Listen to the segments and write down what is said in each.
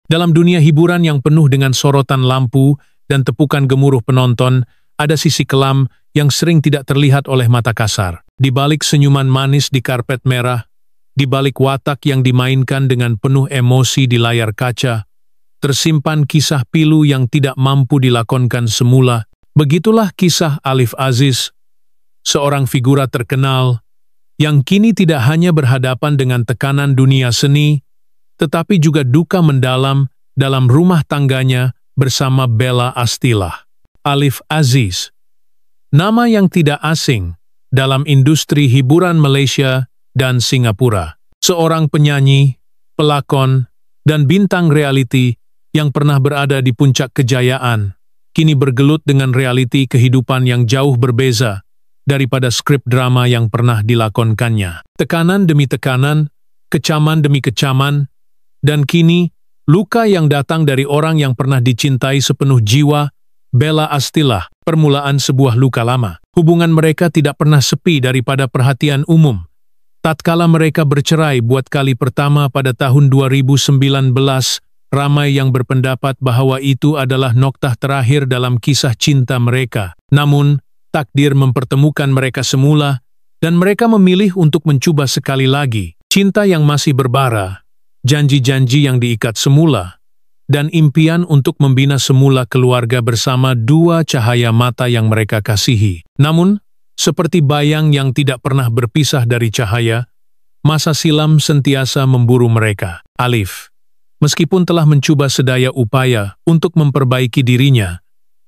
Dalam dunia hiburan yang penuh dengan sorotan lampu dan tepukan gemuruh penonton, ada sisi kelam yang sering tidak terlihat oleh mata kasar. Di balik senyuman manis di karpet merah, di balik watak yang dimainkan dengan penuh emosi di layar kaca, tersimpan kisah pilu yang tidak mampu dilakonkan semula. Begitulah kisah Alif Aziz, seorang figura terkenal yang kini tidak hanya berhadapan dengan tekanan dunia seni, tetapi juga duka mendalam dalam rumah tangganya bersama Bella Astilah. Alif Aziz, nama yang tidak asing dalam industri hiburan Malaysia dan Singapura. Seorang penyanyi, pelakon, dan bintang reality yang pernah berada di puncak kejayaan, kini bergelut dengan reality kehidupan yang jauh berbeza daripada skrip drama yang pernah dilakonkannya. Tekanan demi tekanan, kecaman demi kecaman, dan kini luka yang datang dari orang yang pernah dicintai sepenuh jiwa, Bella Astilah, permulaan sebuah luka lama. Hubungan mereka tidak pernah sepi daripada perhatian umum. Tatkala mereka bercerai buat kali pertama pada tahun 2019, ramai yang berpendapat bahwa itu adalah noktah terakhir dalam kisah cinta mereka. Namun, takdir mempertemukan mereka semula, dan mereka memilih untuk mencoba sekali lagi. Cinta yang masih berbara, janji-janji yang diikat semula, dan impian untuk membina semula keluarga bersama dua cahaya mata yang mereka kasihi. Namun, seperti bayang yang tidak pernah berpisah dari cahaya, masa silam sentiasa memburu mereka. Alif, meskipun telah mencoba sedaya upaya untuk memperbaiki dirinya,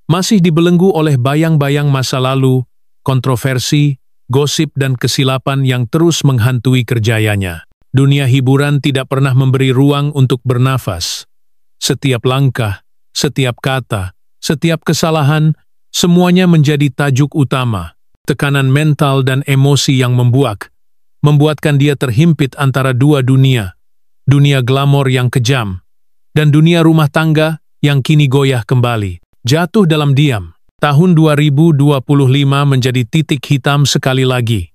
masih dibelenggu oleh bayang-bayang masa lalu, kontroversi, gosip dan kesilapan yang terus menghantui kerjayanya. Dunia hiburan tidak pernah memberi ruang untuk bernafas. Setiap langkah, setiap kata, setiap kesalahan, semuanya menjadi tajuk utama. Tekanan mental dan emosi yang membuatkan dia terhimpit antara dua dunia. Dunia glamor yang kejam, dan dunia rumah tangga yang kini goyah kembali. Jatuh dalam diam. Tahun 2025 menjadi titik hitam sekali lagi.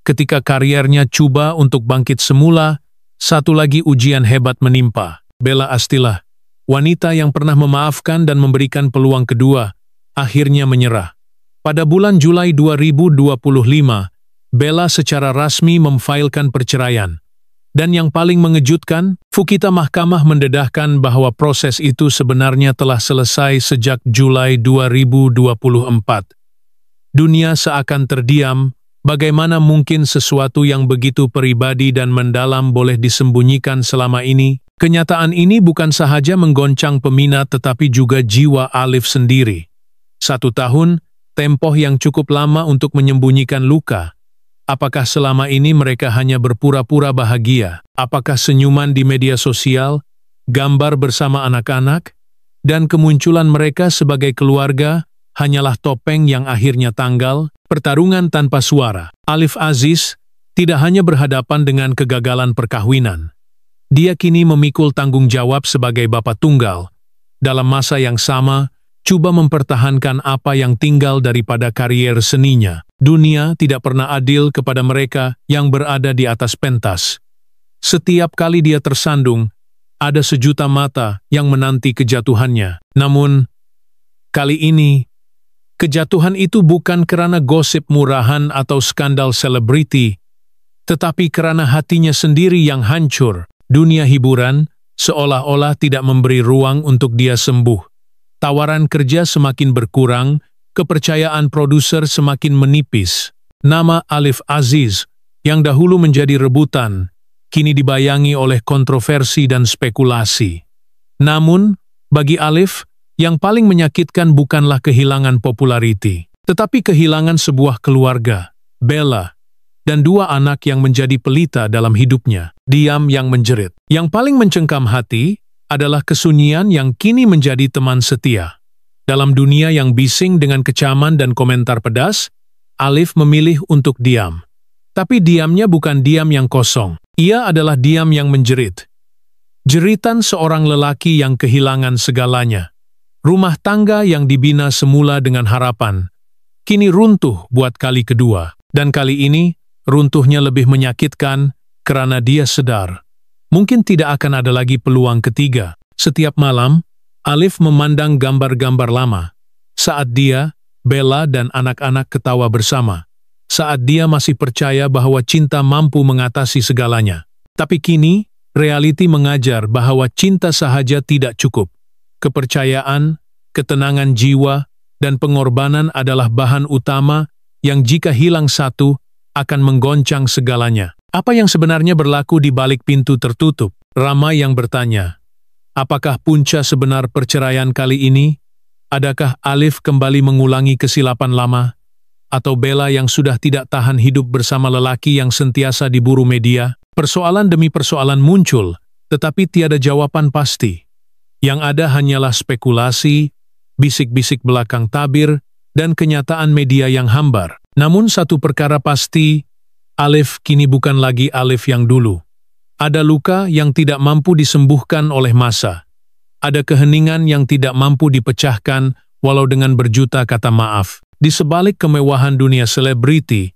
Ketika karirnya coba untuk bangkit semula, satu lagi ujian hebat menimpa. Bella Astilah, wanita yang pernah memaafkan dan memberikan peluang kedua, akhirnya menyerah. Pada bulan Julai 2025, Bella secara rasmi memfailkan perceraian. Dan yang paling mengejutkan, Fukita Mahkamah mendedahkan bahwa proses itu sebenarnya telah selesai sejak Julai 2024. Dunia seakan terdiam. Bagaimana mungkin sesuatu yang begitu pribadi dan mendalam boleh disembunyikan selama ini? Kenyataan ini bukan sahaja menggoncang peminat tetapi juga jiwa Alif sendiri. 1 tahun, tempoh yang cukup lama untuk menyembunyikan luka. Apakah selama ini mereka hanya berpura-pura bahagia? Apakah senyuman di media sosial, gambar bersama anak-anak, dan kemunculan mereka sebagai keluarga hanyalah topeng yang akhirnya tanggal? Pertarungan tanpa suara. Alif Aziz tidak hanya berhadapan dengan kegagalan perkawinan. Dia kini memikul tanggung jawab sebagai bapak tunggal. Dalam masa yang sama, coba mempertahankan apa yang tinggal daripada karier seninya. Dunia tidak pernah adil kepada mereka yang berada di atas pentas. Setiap kali dia tersandung, ada sejuta mata yang menanti kejatuhannya. Namun, kali ini, kejatuhan itu bukan karena gosip murahan atau skandal selebriti, tetapi karena hatinya sendiri yang hancur. Dunia hiburan seolah-olah tidak memberi ruang untuk dia sembuh. Tawaran kerja semakin berkurang, kepercayaan produser semakin menipis. Nama Alif Aziz, yang dahulu menjadi rebutan, kini dibayangi oleh kontroversi dan spekulasi. Namun, bagi Alif, yang paling menyakitkan bukanlah kehilangan populariti, tetapi kehilangan sebuah keluarga, Bella, dan 2 anak yang menjadi pelita dalam hidupnya. Diam yang menjerit. Yang paling mencengkam hati adalah kesunyian yang kini menjadi teman setia. Dalam dunia yang bising dengan kecaman dan komentar pedas, Alif memilih untuk diam. Tapi diamnya bukan diam yang kosong. Ia adalah diam yang menjerit. Jeritan seorang lelaki yang kehilangan segalanya. Rumah tangga yang dibina semula dengan harapan, kini runtuh buat kali kedua. Dan kali ini, runtuhnya lebih menyakitkan karena dia sadar. Mungkin tidak akan ada lagi peluang ketiga. Setiap malam, Alif memandang gambar-gambar lama. Saat dia, Bella dan anak-anak ketawa bersama. Saat dia masih percaya bahwa cinta mampu mengatasi segalanya. Tapi kini, realiti mengajar bahwa cinta sahaja tidak cukup. Kepercayaan, ketenangan jiwa, dan pengorbanan adalah bahan utama yang jika hilang satu, akan menggoncang segalanya. Apa yang sebenarnya berlaku di balik pintu tertutup? Ramai yang bertanya, apakah punca sebenar perceraian kali ini? Adakah Alif kembali mengulangi kesilapan lama? Atau Bella yang sudah tidak tahan hidup bersama lelaki yang sentiasa diburu media? Persoalan demi persoalan muncul, tetapi tiada jawaban pasti. Yang ada hanyalah spekulasi, bisik-bisik belakang tabir, dan kenyataan media yang hambar. Namun satu perkara pasti, Alif kini bukan lagi Alif yang dulu. Ada luka yang tidak mampu disembuhkan oleh masa. Ada keheningan yang tidak mampu dipecahkan walau dengan berjuta kata maaf. Di sebalik kemewahan dunia selebriti,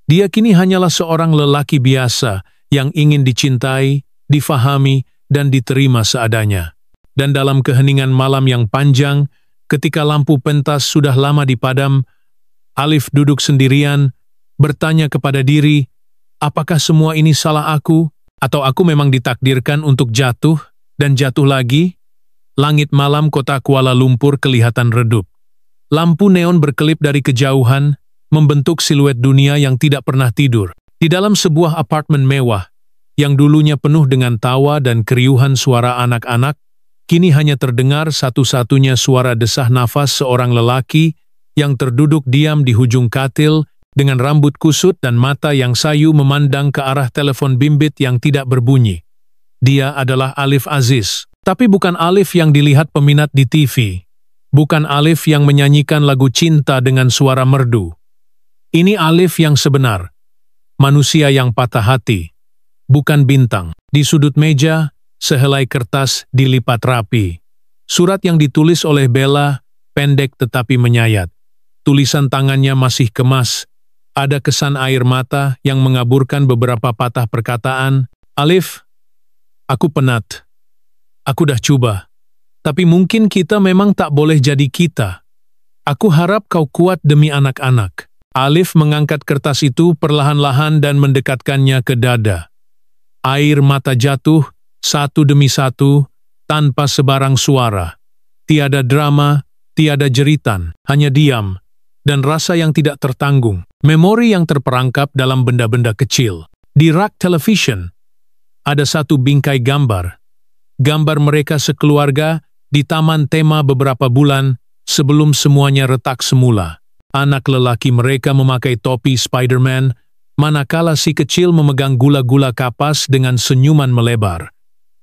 dia kini hanyalah seorang lelaki biasa yang ingin dicintai, difahami, dan diterima seadanya. Dan dalam keheningan malam yang panjang, ketika lampu pentas sudah lama dipadam, Alif duduk sendirian, bertanya kepada diri, apakah semua ini salah aku? Atau aku memang ditakdirkan untuk jatuh dan jatuh lagi? Langit malam kota Kuala Lumpur kelihatan redup. Lampu neon berkelip dari kejauhan, membentuk siluet dunia yang tidak pernah tidur. Di dalam sebuah apartemen mewah, yang dulunya penuh dengan tawa dan keriuhan suara anak-anak, kini hanya terdengar satu-satunya suara desah nafas seorang lelaki yang terduduk diam di hujung katil dengan rambut kusut dan mata yang sayu memandang ke arah telepon bimbit yang tidak berbunyi. Dia adalah Alif Aziz, tapi bukan Alif yang dilihat peminat di TV. Bukan Alif yang menyanyikan lagu cinta dengan suara merdu. Ini Alif yang sebenar. Manusia yang patah hati. Bukan bintang. Di sudut meja, sehelai kertas dilipat rapi. Surat yang ditulis oleh Bella, pendek tetapi menyayat. Tulisan tangannya masih kemas. Ada kesan air mata yang mengaburkan beberapa patah perkataan. Alif, aku penat. Aku dah coba. Tapi mungkin kita memang tak boleh jadi kita. Aku harap kau kuat demi anak-anak. Alif mengangkat kertas itu perlahan-lahan dan mendekatkannya ke dada. Air mata jatuh, satu demi satu, tanpa sebarang suara. Tiada drama, tiada jeritan, hanya diam, dan rasa yang tidak tertanggung. Memori yang terperangkap dalam benda-benda kecil. Di rak television, ada satu bingkai gambar. Gambar mereka sekeluarga di taman tema beberapa bulan sebelum semuanya retak semula. Anak lelaki mereka memakai topi Spider-Man, manakala si kecil memegang gula-gula kapas dengan senyuman melebar.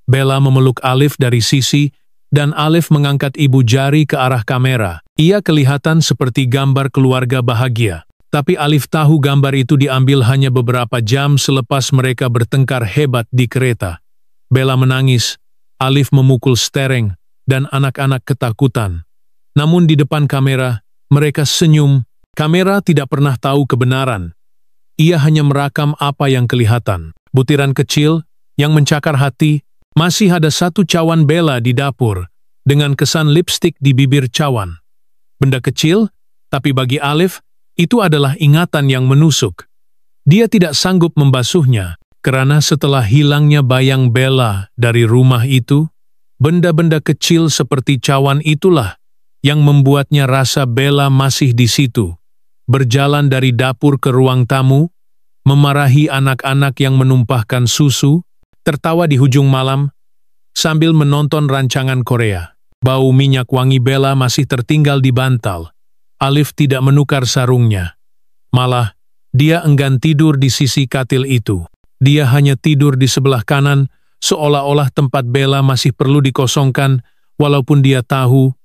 Bella memeluk Alif dari sisi, dan Alif mengangkat ibu jari ke arah kamera. Ia kelihatan seperti gambar keluarga bahagia. Tapi Alif tahu gambar itu diambil hanya beberapa jam selepas mereka bertengkar hebat di kereta. Bella menangis, Alif memukul stereng, dan anak-anak ketakutan. Namun di depan kamera, mereka senyum. Kamera tidak pernah tahu kebenaran. Ia hanya merakam apa yang kelihatan. Butiran kecil, yang mencakar hati, masih ada satu cawan Bella di dapur, dengan kesan lipstik di bibir cawan. Benda kecil, tapi bagi Alif, itu adalah ingatan yang menusuk. Dia tidak sanggup membasuhnya, karena setelah hilangnya bayang Bella dari rumah itu, benda-benda kecil seperti cawan itulah yang membuatnya rasa Bella masih di situ, berjalan dari dapur ke ruang tamu, memarahi anak-anak yang menumpahkan susu, tertawa di hujung malam, sambil menonton rancangan Korea. Bau minyak wangi Bella masih tertinggal di bantal. Alif tidak menukar sarungnya. Malah, dia enggan tidur di sisi katil itu. Dia hanya tidur di sebelah kanan, seolah-olah tempat Bella masih perlu dikosongkan, walaupun dia tahu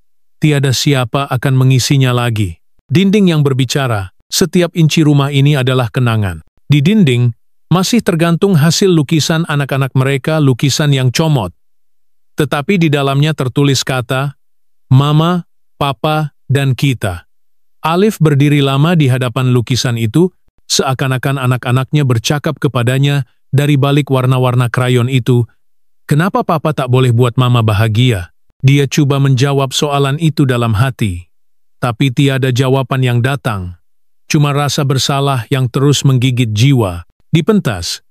tiada siapa akan mengisinya lagi. Dinding yang berbicara, setiap inci rumah ini adalah kenangan. Di dinding, masih tergantung hasil lukisan anak-anak mereka, lukisan yang comot. Tetapi di dalamnya tertulis kata, Mama, Papa, dan kita. Alif berdiri lama di hadapan lukisan itu, seakan-akan anak-anaknya bercakap kepadanya dari balik warna-warna krayon itu, Kenapa papa tak boleh buat mama bahagia? Dia coba menjawab soalan itu dalam hati. Tapi tiada jawaban yang datang. Cuma rasa bersalah yang terus menggigit jiwa. Di pentas,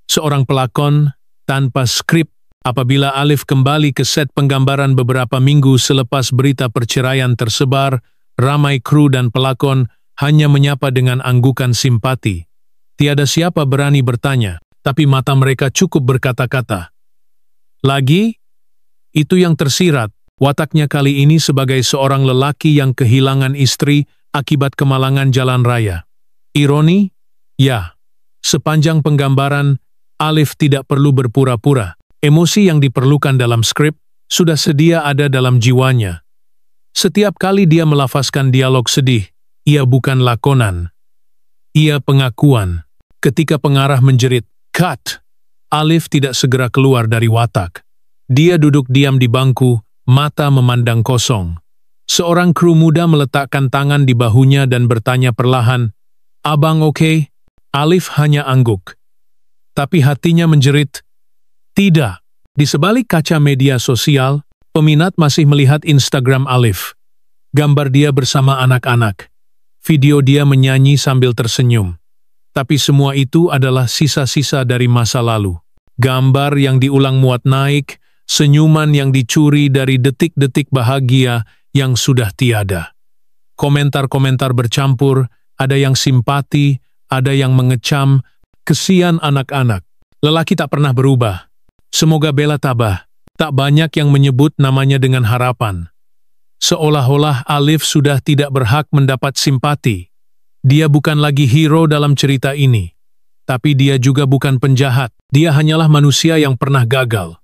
seorang pelakon tanpa skrip apabila Alif kembali ke set penggambaran beberapa minggu selepas berita perceraian tersebar, ramai kru dan pelakon hanya menyapa dengan anggukan simpati. Tiada siapa berani bertanya, tapi mata mereka cukup berkata-kata. Lagi, itu yang tersirat, wataknya kali ini sebagai seorang lelaki yang kehilangan istri akibat kemalangan jalan raya. Ironi? Ya, sepanjang penggambaran, Alif tidak perlu berpura-pura. Emosi yang diperlukan dalam skrip sudah sedia ada dalam jiwanya. Setiap kali dia melafazkan dialog sedih, ia bukan lakonan. Ia pengakuan. Ketika pengarah menjerit, "Cut!" Alif tidak segera keluar dari watak. Dia duduk diam di bangku, mata memandang kosong. Seorang kru muda meletakkan tangan di bahunya dan bertanya perlahan, "Abang oke?" Alif hanya angguk. Tapi hatinya menjerit, "Tidak." Di sebalik kaca media sosial, peminat masih melihat Instagram Alif. Gambar dia bersama anak-anak. Video dia menyanyi sambil tersenyum. Tapi semua itu adalah sisa-sisa dari masa lalu. Gambar yang diulang muat naik, senyuman yang dicuri dari detik-detik bahagia yang sudah tiada. Komentar-komentar bercampur, ada yang simpati, ada yang mengecam, kesian anak-anak. Lelaki tak pernah berubah. Semoga Bella tabah. Tak banyak yang menyebut namanya dengan harapan. Seolah-olah Alif sudah tidak berhak mendapat simpati. Dia bukan lagi hero dalam cerita ini. Tapi dia juga bukan penjahat. Dia hanyalah manusia yang pernah gagal.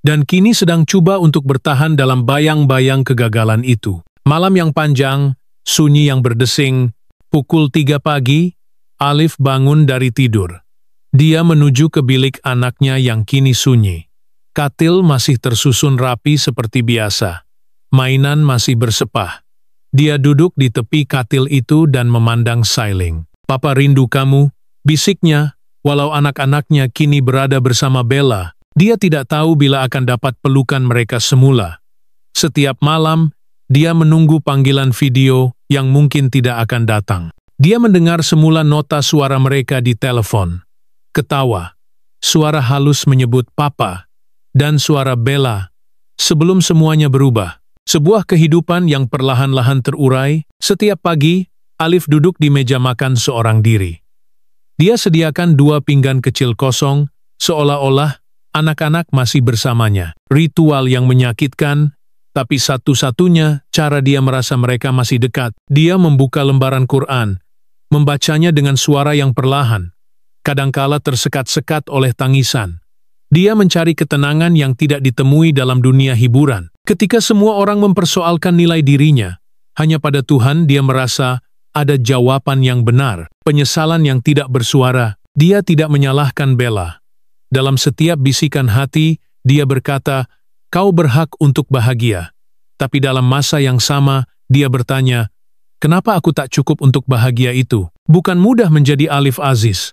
Dan kini sedang coba untuk bertahan dalam bayang-bayang kegagalan itu. Malam yang panjang, sunyi yang berdesing, pukul 3 pagi, Alif bangun dari tidur. Dia menuju ke bilik anaknya yang kini sunyi. Katil masih tersusun rapi seperti biasa. Mainan masih bersepah. Dia duduk di tepi katil itu dan memandang Sailing. "Papa rindu kamu," bisiknya, walau anak-anaknya kini berada bersama Bella. Dia tidak tahu bila akan dapat pelukan mereka semula. Setiap malam, dia menunggu panggilan video yang mungkin tidak akan datang. Dia mendengar semula nota suara mereka di telepon. Ketawa, suara halus menyebut papa, dan suara Bella. Sebelum semuanya berubah, sebuah kehidupan yang perlahan-lahan terurai. Setiap pagi, Alif duduk di meja makan seorang diri. Dia sediakan 2 pinggan kecil kosong, seolah-olah anak-anak masih bersamanya. Ritual yang menyakitkan, tapi satu-satunya cara dia merasa mereka masih dekat. Dia membuka lembaran Quran, membacanya dengan suara yang perlahan, kadangkala tersekat-sekat oleh tangisan. Dia mencari ketenangan yang tidak ditemui dalam dunia hiburan. Ketika semua orang mempersoalkan nilai dirinya, hanya pada Tuhan dia merasa ada jawaban yang benar. Penyesalan yang tidak bersuara. Dia tidak menyalahkan Bella. Dalam setiap bisikan hati, dia berkata, "Kau berhak untuk bahagia." Tapi dalam masa yang sama, dia bertanya, "Kenapa aku tak cukup untuk bahagia itu?" Bukan mudah menjadi Alif Aziz.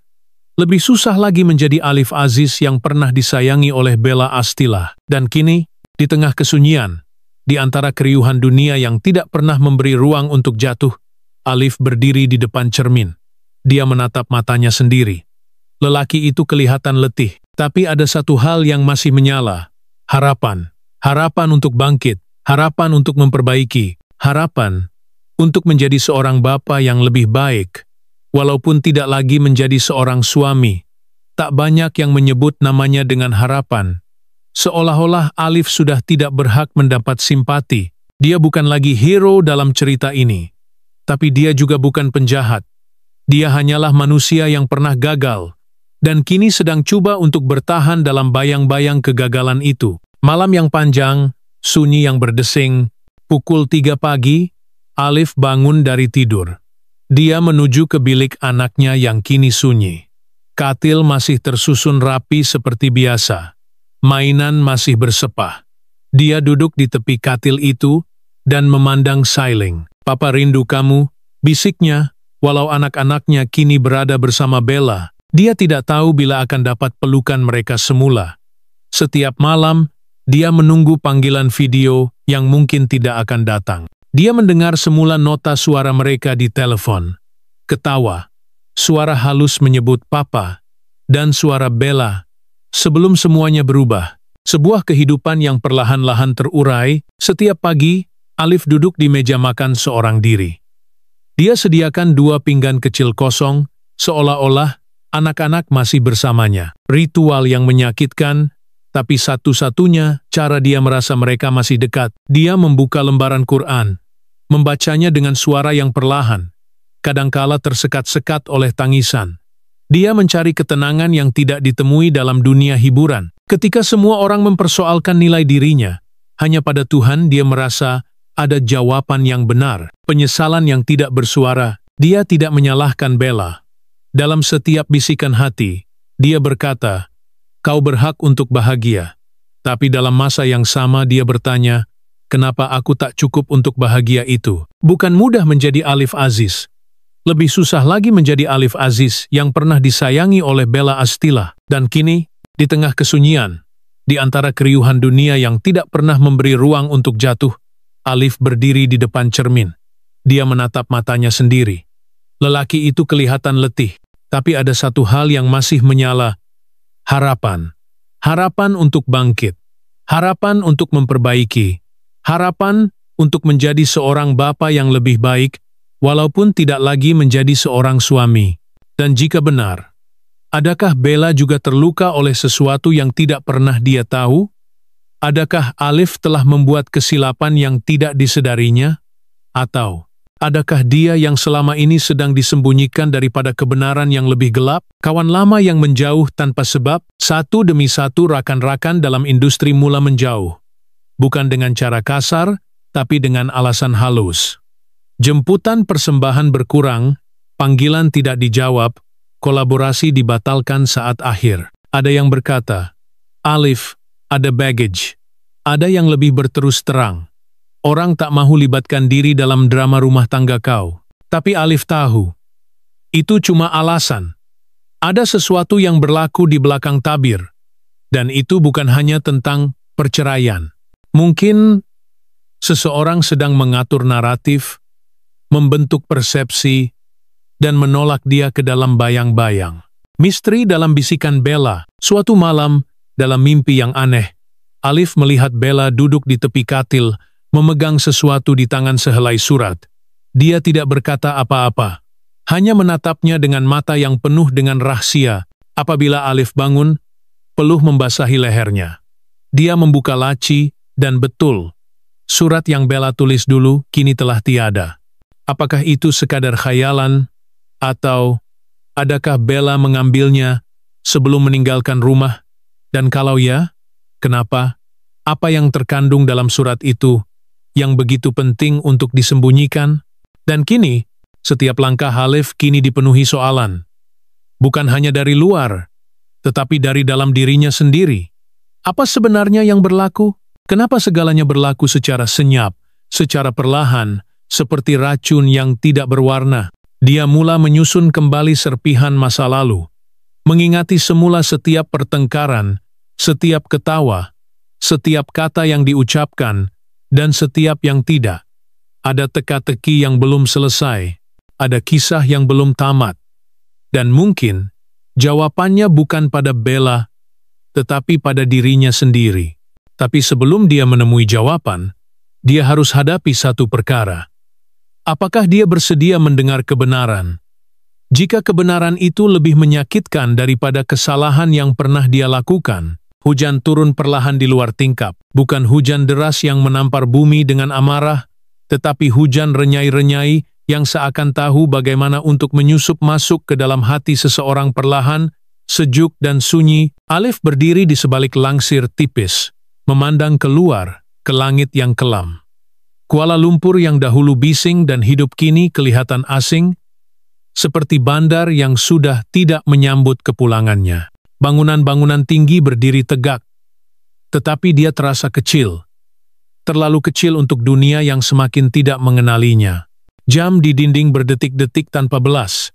Lebih susah lagi menjadi Alif Aziz yang pernah disayangi oleh Bella Astila. Dan kini, di tengah kesunyian, di antara keriuhan dunia yang tidak pernah memberi ruang untuk jatuh, Alif berdiri di depan cermin. Dia menatap matanya sendiri. Lelaki itu kelihatan letih, tapi ada satu hal yang masih menyala. Harapan. Harapan untuk bangkit. Harapan untuk memperbaiki. Harapan untuk menjadi seorang bapa yang lebih baik. Walaupun tidak lagi menjadi seorang suami, tak banyak yang menyebut namanya dengan harapan. Seolah-olah Alif sudah tidak berhak mendapat simpati. Dia bukan lagi hero dalam cerita ini. Tapi dia juga bukan penjahat. Dia hanyalah manusia yang pernah gagal, dan kini sedang coba untuk bertahan dalam bayang-bayang kegagalan itu. Malam yang panjang, sunyi yang berdesing, pukul 3 pagi, Alif bangun dari tidur. Dia menuju ke bilik anaknya yang kini sunyi. Katil masih tersusun rapi seperti biasa. Mainan masih bersepah. Dia duduk di tepi katil itu dan memandang Sailing. "Papa rindu kamu," bisiknya, walau anak-anaknya kini berada bersama Bella. Dia tidak tahu bila akan dapat pelukan mereka semula. Setiap malam, dia menunggu panggilan video yang mungkin tidak akan datang. Dia mendengar semula nota suara mereka di telepon. Ketawa, suara halus menyebut papa, dan suara Bella. Sebelum semuanya berubah, sebuah kehidupan yang perlahan-lahan terurai. Setiap pagi, Alif duduk di meja makan seorang diri. Dia sediakan 2 pinggan kecil kosong, seolah-olah anak-anak masih bersamanya. Ritual yang menyakitkan, tapi satu-satunya cara dia merasa mereka masih dekat. Dia membuka lembaran Quran, membacanya dengan suara yang perlahan, kadangkala tersekat-sekat oleh tangisan. Dia mencari ketenangan yang tidak ditemui dalam dunia hiburan. Ketika semua orang mempersoalkan nilai dirinya, hanya pada Tuhan dia merasa ada jawaban yang benar. Penyesalan yang tidak bersuara. Dia tidak menyalahkan Bella. Dalam setiap bisikan hati, dia berkata, "Kau berhak untuk bahagia." Tapi dalam masa yang sama dia bertanya, "Kenapa aku tak cukup untuk bahagia itu?" Bukan mudah menjadi Alif Aziz. Lebih susah lagi menjadi Alif Aziz yang pernah disayangi oleh Bella Astila. Dan kini, di tengah kesunyian, di antara keriuhan dunia yang tidak pernah memberi ruang untuk jatuh, Alif berdiri di depan cermin. Dia menatap matanya sendiri. Lelaki itu kelihatan letih, tapi ada satu hal yang masih menyala. Harapan. Harapan untuk bangkit. Harapan untuk memperbaiki. Harapan untuk menjadi seorang bapa yang lebih baik, walaupun tidak lagi menjadi seorang suami. Dan jika benar, adakah Bella juga terluka oleh sesuatu yang tidak pernah dia tahu? Adakah Alif telah membuat kesilapan yang tidak disedarinya? Atau adakah dia yang selama ini sedang disembunyikan daripada kebenaran yang lebih gelap? Kawan lama yang menjauh tanpa sebab, satu demi satu rakan-rakan dalam industri mula menjauh. Bukan dengan cara kasar, tapi dengan alasan halus. Jemputan persembahan berkurang, panggilan tidak dijawab, kolaborasi dibatalkan saat akhir. Ada yang berkata, "Alif, ada baggage." Ada yang lebih berterus terang. Orang tak mahu libatkan diri dalam drama rumah tangga kau. Tapi Alif tahu, itu cuma alasan. Ada sesuatu yang berlaku di belakang tabir. Dan itu bukan hanya tentang perceraian. Mungkin seseorang sedang mengatur naratif, membentuk persepsi, dan menolak dia ke dalam bayang-bayang. Misteri dalam bisikan Bella. Suatu malam, dalam mimpi yang aneh, Alif melihat Bella duduk di tepi katil, memegang sesuatu di tangan sehelai surat. Dia tidak berkata apa-apa, hanya menatapnya dengan mata yang penuh dengan rahasia. Apabila Alif bangun, peluh membasahi lehernya. Dia membuka laci, dan betul, surat yang Bella tulis dulu kini telah tiada. Apakah itu sekadar khayalan, atau adakah Bella mengambilnya sebelum meninggalkan rumah? Dan kalau ya, kenapa? Apa yang terkandung dalam surat itu yang begitu penting untuk disembunyikan? Dan kini, setiap langkah Alif kini dipenuhi soalan. Bukan hanya dari luar, tetapi dari dalam dirinya sendiri. Apa sebenarnya yang berlaku? Kenapa segalanya berlaku secara senyap, secara perlahan, seperti racun yang tidak berwarna? Dia mula menyusun kembali serpihan masa lalu, mengingati semula setiap pertengkaran, setiap ketawa, setiap kata yang diucapkan, dan setiap yang tidak. Ada teka-teki yang belum selesai, ada kisah yang belum tamat. Dan mungkin, jawabannya bukan pada Bella, tetapi pada dirinya sendiri. Tapi sebelum dia menemui jawaban, dia harus hadapi satu perkara. Apakah dia bersedia mendengar kebenaran? Jika kebenaran itu lebih menyakitkan daripada kesalahan yang pernah dia lakukan, hujan turun perlahan di luar tingkap. Bukan hujan deras yang menampar bumi dengan amarah, tetapi hujan renyai-renyai yang seakan tahu bagaimana untuk menyusup masuk ke dalam hati seseorang perlahan, sejuk dan sunyi. Alif berdiri di sebalik langsir tipis, memandang keluar ke langit yang kelam. Kuala Lumpur yang dahulu bising dan hidup kini kelihatan asing, seperti bandar yang sudah tidak menyambut kepulangannya. Bangunan-bangunan tinggi berdiri tegak, tetapi dia terasa kecil. Terlalu kecil untuk dunia yang semakin tidak mengenalinya. Jam di dinding berdetik-detik tanpa belas.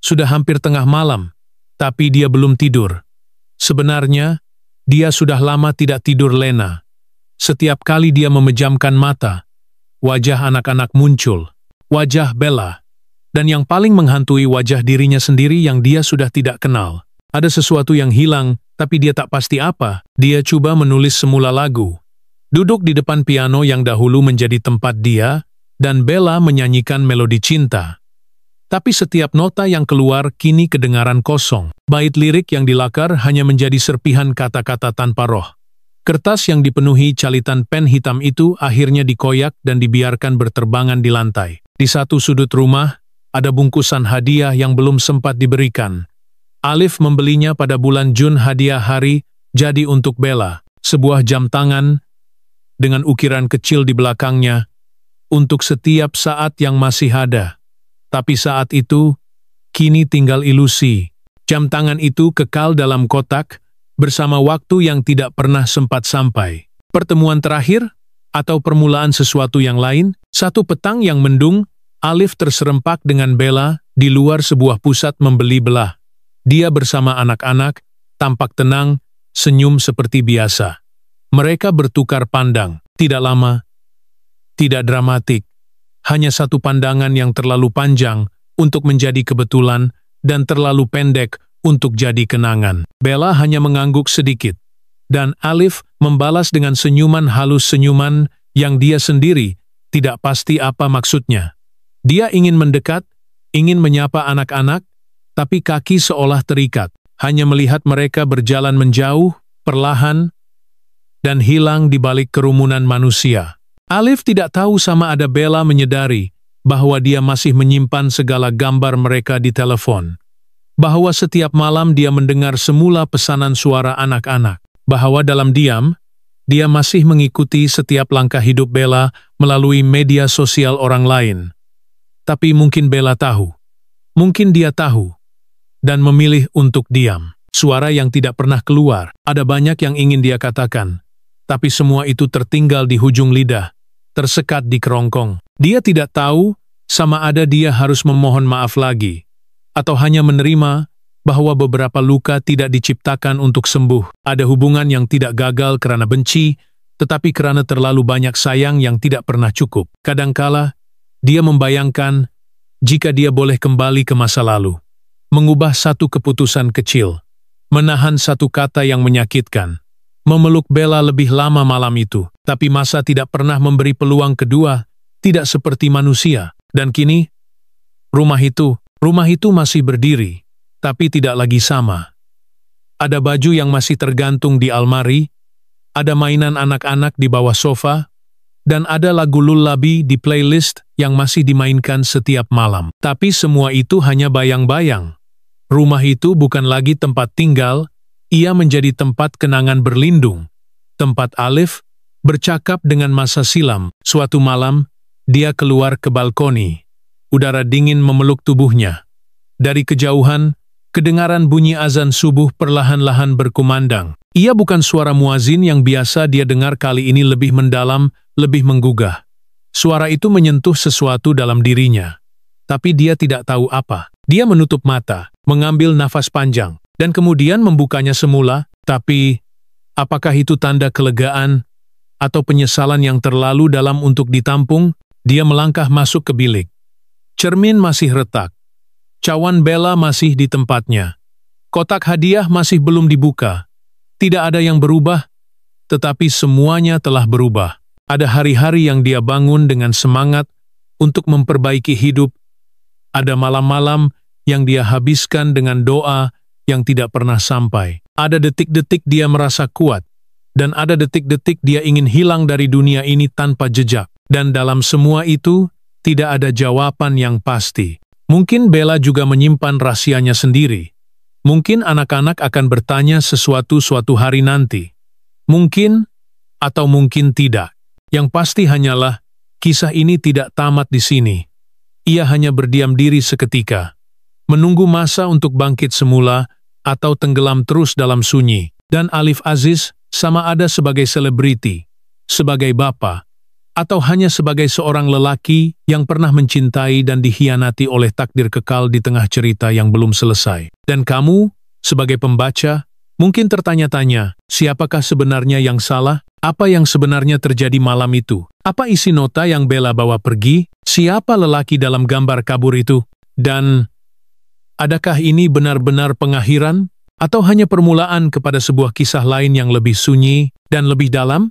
Sudah hampir tengah malam, tapi dia belum tidur. Sebenarnya, Dia sudah lama tidak tidur lena. Setiap kali dia memejamkan mata, wajah anak-anak muncul, wajah Bella, dan yang paling menghantui wajah dirinya sendiri yang dia sudah tidak kenal. Ada sesuatu yang hilang, tapi dia tak pasti apa. Dia coba menulis semula lagu. Duduk di depan piano yang dahulu menjadi tempat dia, dan Bella menyanyikan melodi cinta. Tapi setiap nota yang keluar kini kedengaran kosong. Bait lirik yang dilakar hanya menjadi serpihan kata-kata tanpa roh. Kertas yang dipenuhi calitan pen hitam itu akhirnya dikoyak dan dibiarkan berterbangan di lantai. Di satu sudut rumah, ada bungkusan hadiah yang belum sempat diberikan. Alif membelinya pada bulan Jun, hadiah hari jadi untuk Bella. Sebuah jam tangan dengan ukiran kecil di belakangnya untuk setiap saat yang masih ada. Tapi saat itu, kini tinggal ilusi. Jam tangan itu kekal dalam kotak bersama waktu yang tidak pernah sempat sampai. Pertemuan terakhir atau permulaan sesuatu yang lain, satu petang yang mendung, Alif terserempak dengan Bella di luar sebuah pusat membeli belah. Dia bersama anak-anak, tampak tenang, senyum seperti biasa. Mereka bertukar pandang, tidak lama, tidak dramatik. Hanya satu pandangan yang terlalu panjang untuk menjadi kebetulan dan terlalu pendek untuk jadi kenangan. Bella hanya mengangguk sedikit, dan Alif membalas dengan senyuman halus, senyuman yang dia sendiri tidak pasti apa maksudnya. Dia ingin mendekat, ingin menyapa anak-anak, tapi kaki seolah terikat, hanya melihat mereka berjalan menjauh, perlahan, dan hilang di balik kerumunan manusia. Alif tidak tahu sama ada Bella menyadari bahwa dia masih menyimpan segala gambar mereka di telepon. Bahwa setiap malam dia mendengar semula pesanan suara anak-anak. Bahwa dalam diam, dia masih mengikuti setiap langkah hidup Bella melalui media sosial orang lain. Tapi mungkin Bella tahu. Mungkin dia tahu. Dan memilih untuk diam. Suara yang tidak pernah keluar. Ada banyak yang ingin dia katakan. Tapi semua itu tertinggal di hujung lidah. Tersekat di kerongkong. Dia tidak tahu sama ada dia harus memohon maaf lagi. Atau hanya menerima bahwa beberapa luka tidak diciptakan untuk sembuh. Ada hubungan yang tidak gagal karena benci, tetapi karena terlalu banyak sayang yang tidak pernah cukup. Kadangkala, dia membayangkan jika dia boleh kembali ke masa lalu. Mengubah satu keputusan kecil. Menahan satu kata yang menyakitkan. Memeluk Bella lebih lama malam itu. Tapi masa tidak pernah memberi peluang kedua, tidak seperti manusia. Dan kini, rumah itu masih berdiri, tapi tidak lagi sama. Ada baju yang masih tergantung di almari, ada mainan anak-anak di bawah sofa, dan ada lagu lullaby di playlist yang masih dimainkan setiap malam. Tapi semua itu hanya bayang-bayang. Rumah itu bukan lagi tempat tinggal, ia menjadi tempat kenangan berlindung. Tempat Alif bercakap dengan masa silam. Suatu malam, dia keluar ke balkoni. Udara dingin memeluk tubuhnya. Dari kejauhan, kedengaran bunyi azan subuh perlahan-lahan berkumandang. Ia bukan suara muazin yang biasa dia dengar, kali ini lebih mendalam, lebih menggugah. Suara itu menyentuh sesuatu dalam dirinya. Tapi dia tidak tahu apa. Dia menutup mata, mengambil nafas panjang, dan kemudian membukanya semula. Tapi, apakah itu tanda kelegaan atau penyesalan yang terlalu dalam untuk ditampung? Dia melangkah masuk ke bilik. Cermin masih retak. Cawan Bella masih di tempatnya. Kotak hadiah masih belum dibuka. Tidak ada yang berubah, tetapi semuanya telah berubah. Ada hari-hari yang dia bangun dengan semangat untuk memperbaiki hidup. Ada malam-malam yang dia habiskan dengan doa yang tidak pernah sampai. Ada detik-detik dia merasa kuat, dan ada detik-detik dia ingin hilang dari dunia ini tanpa jejak. Dan dalam semua itu, tidak ada jawaban yang pasti. Mungkin Bella juga menyimpan rahasianya sendiri. Mungkin anak-anak akan bertanya sesuatu suatu hari nanti. Mungkin, atau mungkin tidak. Yang pasti hanyalah, kisah ini tidak tamat di sini. Ia hanya berdiam diri seketika, menunggu masa untuk bangkit semula, atau tenggelam terus dalam sunyi. Dan Alif Aziz sama ada sebagai selebriti, sebagai bapa, atau hanya sebagai seorang lelaki yang pernah mencintai dan dikhianati oleh takdir kekal di tengah cerita yang belum selesai. Dan kamu, sebagai pembaca, Mungkin tertanya-tanya, siapakah sebenarnya yang salah? Apa yang sebenarnya terjadi malam itu? Apa isi nota yang Bella bawa pergi? Siapa lelaki dalam gambar kabur itu? Dan adakah ini benar-benar pengakhiran? Atau hanya permulaan kepada sebuah kisah lain yang lebih sunyi dan lebih dalam?